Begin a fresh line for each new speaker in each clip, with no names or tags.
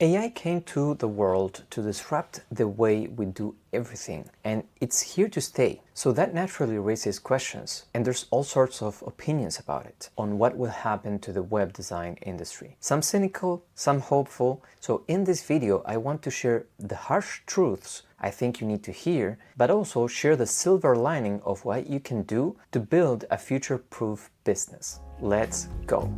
AI came to the world to disrupt the way we do everything, and it's here to stay. So that naturally raises questions, and there's all sorts of opinions about it, on what will happen to the web design industry. Some cynical, some hopeful. So in this video, I want to share the harsh truths I think you need to hear, but also share the silver lining of what you can do to build a future-proof business. Let's go.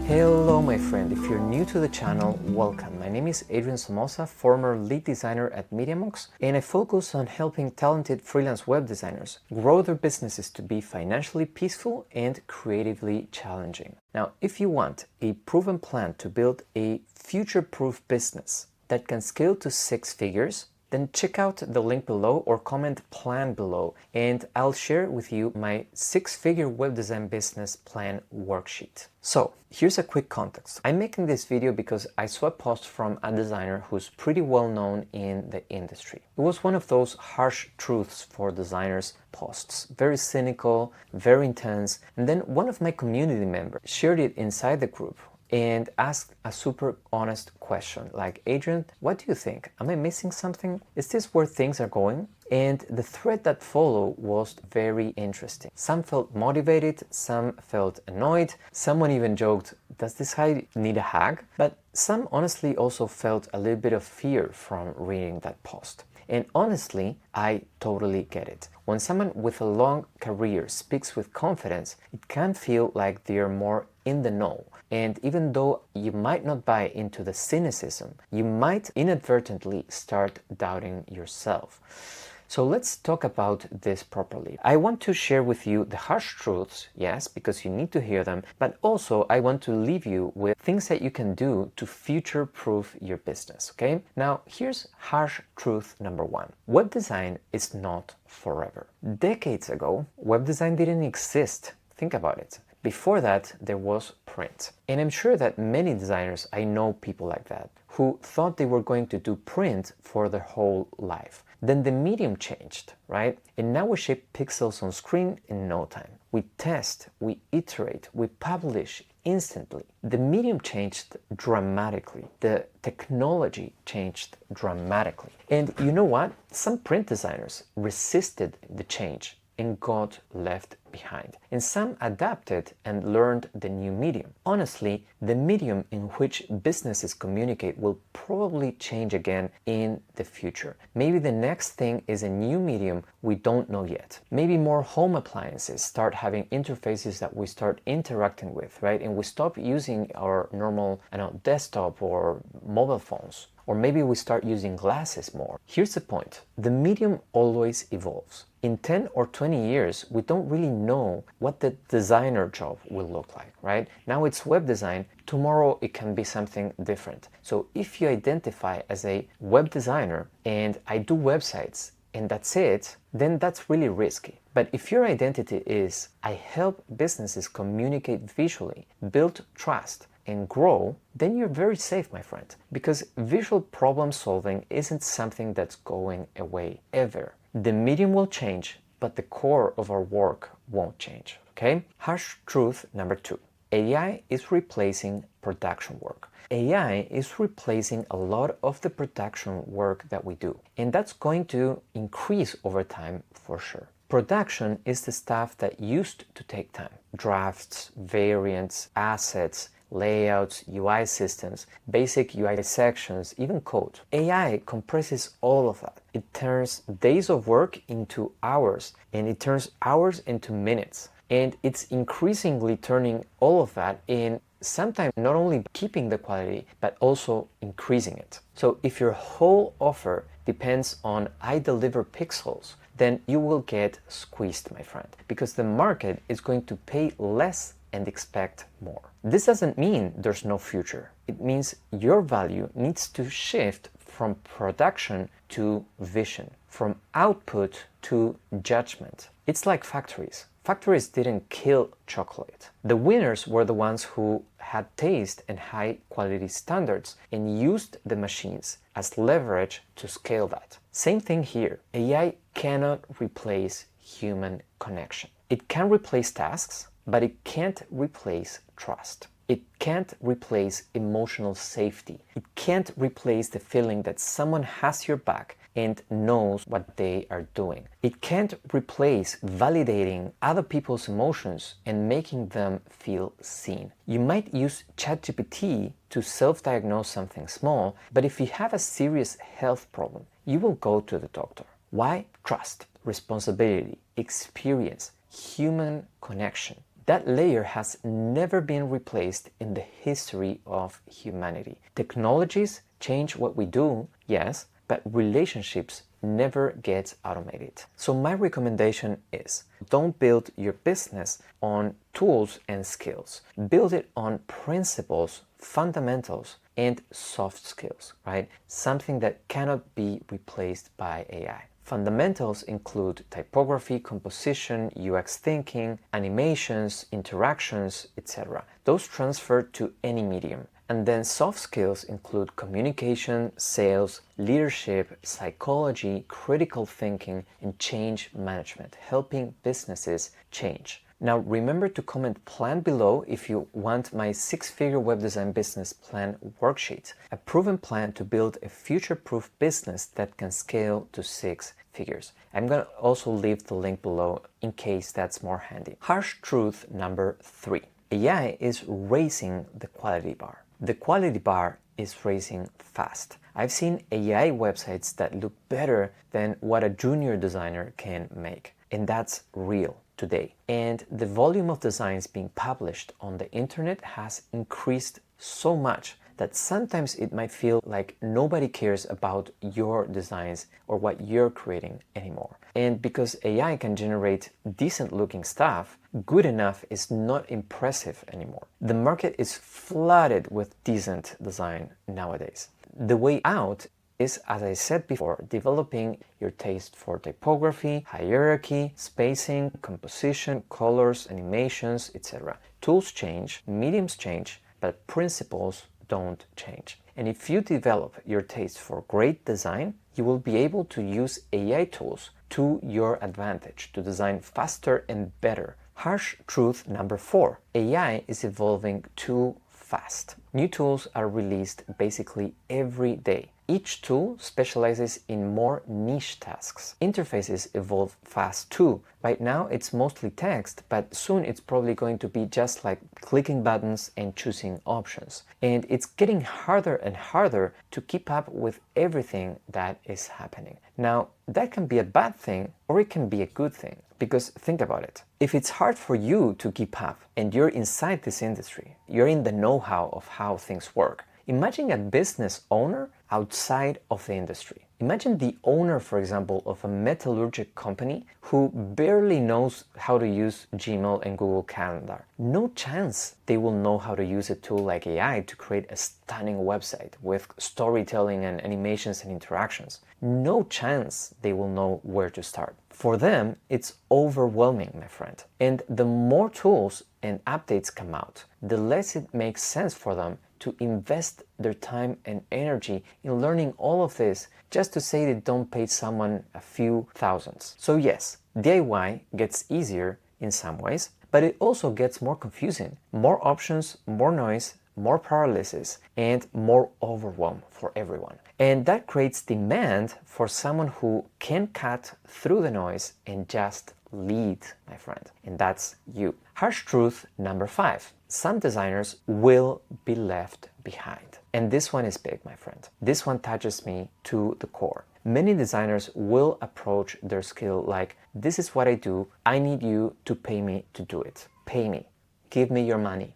Hello my friend, if you're new to the channel, welcome. My name is Adrian Somoza, former lead designer at Media.Monks, and I focus on helping talented freelance web designers grow their businesses to be financially peaceful and creatively challenging. Now, if you want a proven plan to build a future-proof business that can scale to 6 figures, then check out the link below or comment plan below, and I'll share with you my 6-figure web design business plan worksheet. So here's a quick context. I'm making this video because I saw a post from a designer who's pretty well known in the industry. It was one of those harsh truths for designers posts, very cynical, very intense, and then one of my community members shared it inside the group and asked a super honest question like, Adrian, what do you think? Am I missing something? Is this where things are going? And the thread that followed was very interesting. Some felt motivated, some felt annoyed, someone even joked, does this guy need a hug? But some honestly also felt a little bit of fear from reading that post. And honestly, I totally get it. When someone with a long career speaks with confidence, it can feel like they're more in the know. And even though you might not buy into the cynicism, you might inadvertently start doubting yourself. So let's talk about this properly. I want to share with you the harsh truths, yes, because you need to hear them, but also I want to leave you with things that you can do to future-proof your business, okay? Now, here's harsh truth number 1. Web design is not forever. Decades ago, web design didn't exist. Think about it. Before that, there was print. And I'm sure that many designers, I know people like that, who thought they were going to do print for their whole life. Then the medium changed, right? And now we shape pixels on screen in no time. We test, we iterate, we publish instantly. The medium changed dramatically. The technology changed dramatically. And you know what? Some print designers resisted the change and got left behind. And some adapted and learned the new medium. Honestly, the medium in which businesses communicate will probably change again in the future. Maybe the next thing is a new medium we don't know yet. Maybe more home appliances start having interfaces that we start interacting with, right? And we stop using our normal, desktop or mobile phones. Or maybe we start using glasses more. Here's the point. The medium always evolves. In 10 or 20 years, we don't really know what the designer job will look like, right? Now it's web design. Tomorrow it can be something different. So if you identify as a web designer and I do websites and that's it, then that's really risky. But if your identity is I help businesses communicate visually, build trust, and grow, then you're very safe, my friend, because visual problem solving isn't something that's going away ever. The medium will change, but the core of our work won't change, okay? Harsh truth number 2. AI is replacing production work. AI is replacing a lot of the production work that we do, and that's going to increase over time for sure. Production is the stuff that used to take time. Drafts, variants, assets, layouts, UI systems, basic UI sections, even code. AI compresses all of that. It turns days of work into hours, and it turns hours into minutes. And it's increasingly turning all of that in sometimes not only keeping the quality, but also increasing it. So if your whole offer depends on I deliver pixels, then you will get squeezed, my friend, because the market is going to pay less and expect more. This doesn't mean there's no future. It means your value needs to shift from production to vision, from output to judgment. It's like factories. Factories didn't kill chocolate. The winners were the ones who had taste and high quality standards and used the machines as leverage to scale that. Same thing here. AI cannot replace human connection. It can replace tasks, but it can't replace trust. It can't replace emotional safety. It can't replace the feeling that someone has your back and knows what they are doing. It can't replace validating other people's emotions and making them feel seen. You might use ChatGPT to self-diagnose something small, but if you have a serious health problem, you will go to the doctor. Why? Trust, responsibility, experience, human connection. That layer has never been replaced in the history of humanity. Technologies change what we do, yes, but relationships never get automated. So my recommendation is, don't build your business on tools and skills. Build it on principles, fundamentals, and soft skills, right? Something that cannot be replaced by AI. Fundamentals include typography, composition, UX thinking, animations, interactions, etc. Those transfer to any medium. And then soft skills include communication, sales, leadership, psychology, critical thinking, and change management, helping businesses change. Now remember to comment plan below if you want my 6-figure web design business plan worksheet, a proven plan to build a future-proof business that can scale to 6 figures. I'm going to also leave the link below in case that's more handy. Harsh truth number 3. AI is raising the quality bar. The quality bar is raising fast. I've seen AI websites that look better than what a junior designer can make, and that's real today. And the volume of designs being published on the internet has increased so much that sometimes it might feel like nobody cares about your designs or what you're creating anymore. And because AI can generate decent looking stuff, good enough is not impressive anymore. The market is flooded with decent design nowadays. The way out is, as I said before, developing your taste for typography, hierarchy, spacing, composition, colors, animations, etc. Tools change, mediums change, but principles don't change. And if you develop your taste for great design, you will be able to use AI tools to your advantage to design faster and better. Harsh truth number 4. AI is evolving too fast. New tools are released basically every day. Each tool specializes in more niche tasks. Interfaces evolve fast too. Right now it's mostly text, but soon it's probably going to be just like clicking buttons and choosing options. And it's getting harder and harder to keep up with everything that is happening. Now, that can be a bad thing or it can be a good thing. Because think about it. If it's hard for you to keep up and you're inside this industry, you're in the know-how of how things work. Imagine a business owner outside of the industry. Imagine the owner, for example, of a metallurgic company who barely knows how to use Gmail and Google Calendar. No chance they will know how to use a tool like AI to create a stunning website with storytelling and animations and interactions. No chance they will know where to start. For them, it's overwhelming, my friend. And the more tools and updates come out, the less it makes sense for them to invest their time and energy in learning all of this just to say they don't pay someone a few thousands. So yes, DIY gets easier in some ways, but it also gets more confusing. More options, more noise, more paralysis, and more overwhelm for everyone. And that creates demand for someone who can cut through the noise and just lead, my friend. And that's you. Harsh truth number 5. Some designers will be left behind. And this one is big, my friend. This one touches me to the core. Many designers will approach their skill like, this is what I do. I need you to pay me to do it. Pay me. Give me your money.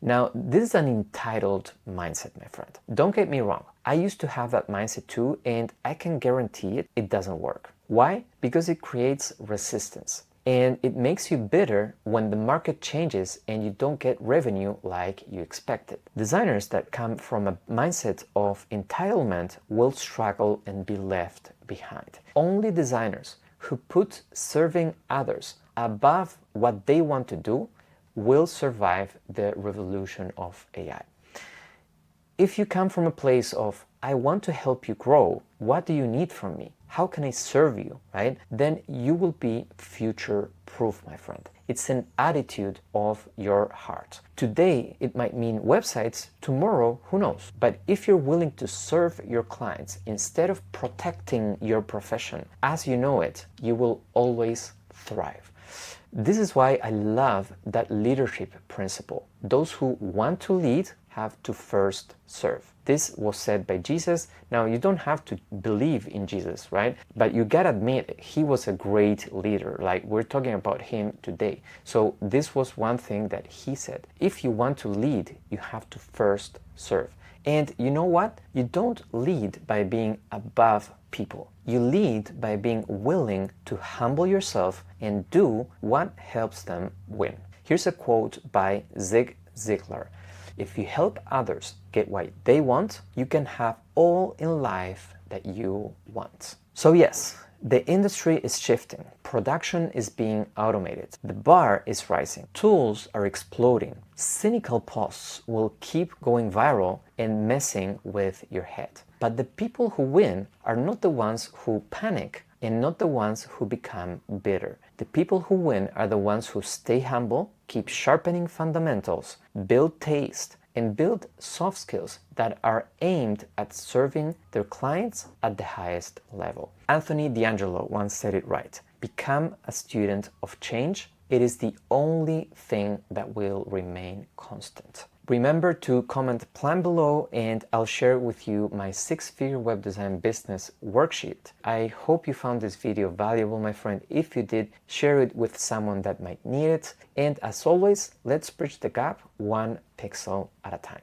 Now, this is an entitled mindset, my friend. Don't get me wrong. I used to have that mindset too, and I can guarantee it doesn't work. Why? Because it creates resistance. And it makes you bitter when the market changes and you don't get revenue like you expected. Designers that come from a mindset of entitlement will struggle and be left behind. Only designers who put serving others above what they want to do will survive the revolution of AI. If you come from a place of, I want to help you grow, what do you need from me? How can I serve you, right? Then you will be future-proof, my friend. It's an attitude of your heart. Today, it might mean websites. Tomorrow, who knows? But if you're willing to serve your clients instead of protecting your profession as you know it, you will always thrive. This is why I love that leadership principle. Those who want to lead have to first serve. This was said by Jesus. Now, you don't have to believe in Jesus, right? But you gotta admit, he was a great leader. Like, we're talking about him today. So this was one thing that he said. If you want to lead, you have to first serve. And you know what? You don't lead by being above people. You lead by being willing to humble yourself and do what helps them win. Here's a quote by Zig Ziglar. If you help others get what they want, you can have all in life that you want. So yes, the industry is shifting. Production is being automated. The bar is rising. Tools are exploding. Cynical posts will keep going viral and messing with your head. But the people who win are not the ones who panic and not the ones who become bitter. The people who win are the ones who stay humble, keep sharpening fundamentals, build taste, and build soft skills that are aimed at serving their clients at the highest level. Anthony D'Angelo once said it right. Become a student of change. It is the only thing that will remain constant. Remember to comment plan below and I'll share with you my 6-figure web design business worksheet. I hope you found this video valuable, my friend. If you did, share it with someone that might need it. And as always, let's bridge the gap one pixel at a time.